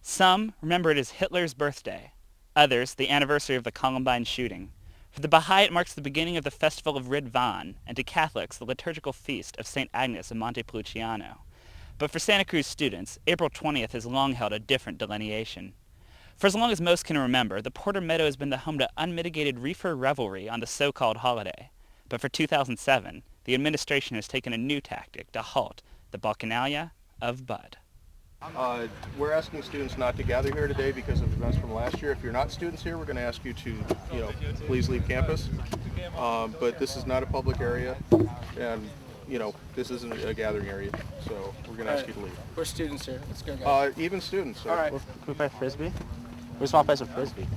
Some remember it as Hitler's birthday, others the anniversary of the Columbine shooting. For the Baha'i, it marks the beginning of the festival of Ridvan, and to Catholics, the liturgical feast of St. Agnes of Montepulciano. But for Santa Cruz students, April 20th has long held a different delineation. For as long as most can remember, the Porter Meadow has been the home to unmitigated reefer revelry on the so-called holiday. But for 2007, the administration has taken a new tactic to halt the Bacchanalia of Bud. We're asking students not to gather here today because of events from last year. If you're not students here, we're going to ask you to, please leave campus. But this is not a public area, and this isn't a gathering area, so we're going to ask you to leave. We're students here. Let's go, guys. Even students. So. All right. Can we play frisbee? Where's my place with frisbee?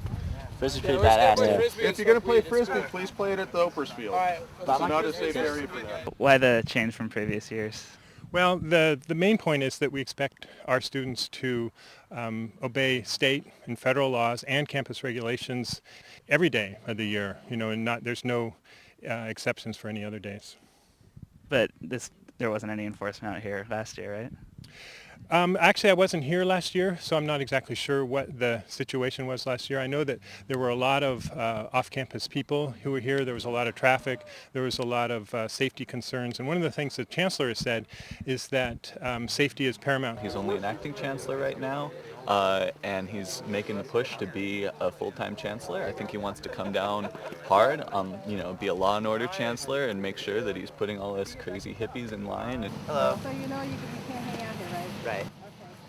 Frisbee's pretty badass. If you're going to play frisbee, please play it at the Oprah's Field. All right. It's not a safe area for that. Why the change from previous years? Well, the main point is that we expect our students to obey state and federal laws and campus regulations every day of the year, and there's no exceptions for any other days. But there wasn't any enforcement out here last year, right? Actually, I wasn't here last year, so I'm not exactly sure what the situation was last year. I know that there were a lot of off-campus people who were here. There was a lot of traffic. There was a lot of safety concerns. And one of the things the Chancellor has said is that safety is paramount. He's only an acting chancellor right now, and he's making the push to be a full-time chancellor. I think he wants to come down hard, be a law and order chancellor and make sure that he's putting all us crazy hippies in line. Hello. So you can't hang out here, right? Right. Okay,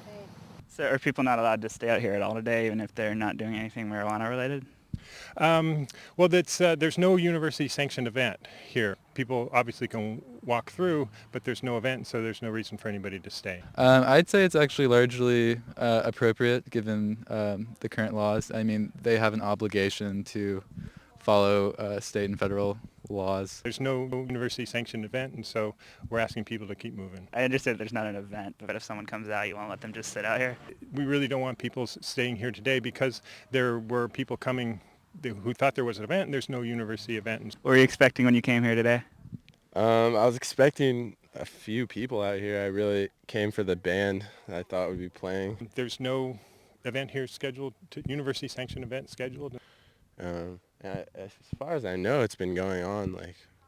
thanks. So are people not allowed to stay out here at all today, even if they're not doing anything marijuana related? Well, there's no university-sanctioned event here. People obviously can walk through, but there's no event, so there's no reason for anybody to stay. I'd say it's actually largely appropriate given the current laws. I mean, they have an obligation to follow state and federal laws. There's no university-sanctioned event, and so we're asking people to keep moving. I understand there's not an event, but if someone comes out, you won't let them just sit out here? We really don't want people staying here today because there were people coming who thought there was an event, and there's no university event. What were you expecting when you came here today? I was expecting a few people out here. I really came for the band that I thought would be playing. There's no event here scheduled, university-sanctioned event scheduled. As far as I know, it's been going on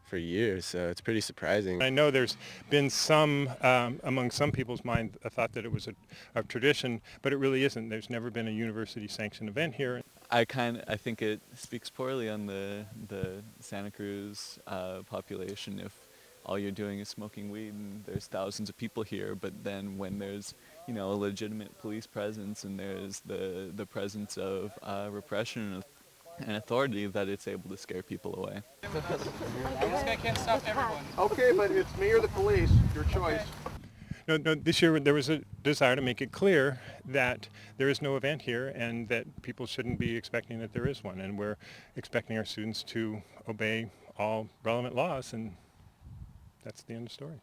for years, so it's pretty surprising. I know there's been some, among some people's mind, a thought that it was a tradition, but it really isn't. There's never been a university-sanctioned event here. I think it speaks poorly on the Santa Cruz population if all you're doing is smoking weed and there's thousands of people here, but then when there's a legitimate police presence and there's the presence of repression and authority, that it's able to scare people away. This guy can't stop everyone. Okay, but it's me or the police. Your choice. No, this year there was a desire to make it clear that there is no event here and that people shouldn't be expecting that there is one. And we're expecting our students to obey all relevant laws, and that's the end of the story.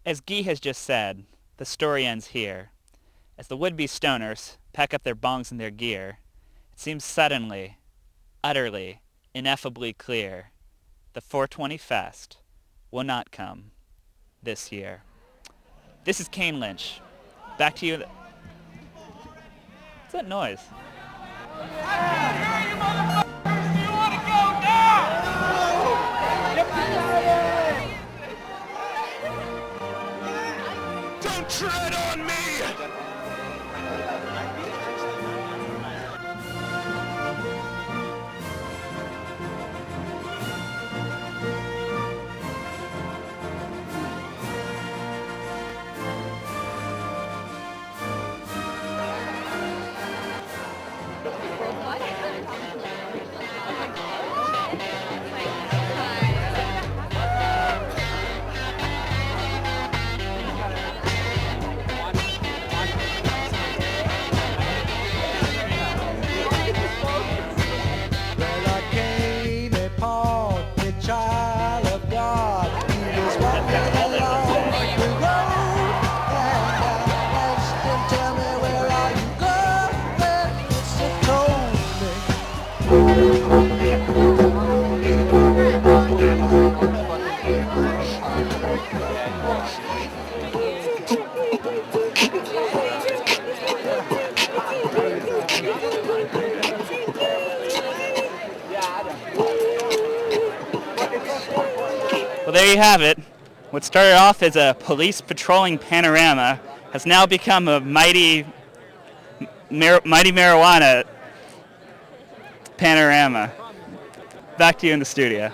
As Guy has just said, the story ends here. As the would-be stoners pack up their bongs and their gear, it seems suddenly, utterly, ineffably clear the 420 Fest will not come this year. This is Kane Lynch. Back to you. What's that noise? Don't tread on me! Well, there you have it. What started off as a police patrolling panorama has now become a mighty marijuana panorama. Back to you in the studio.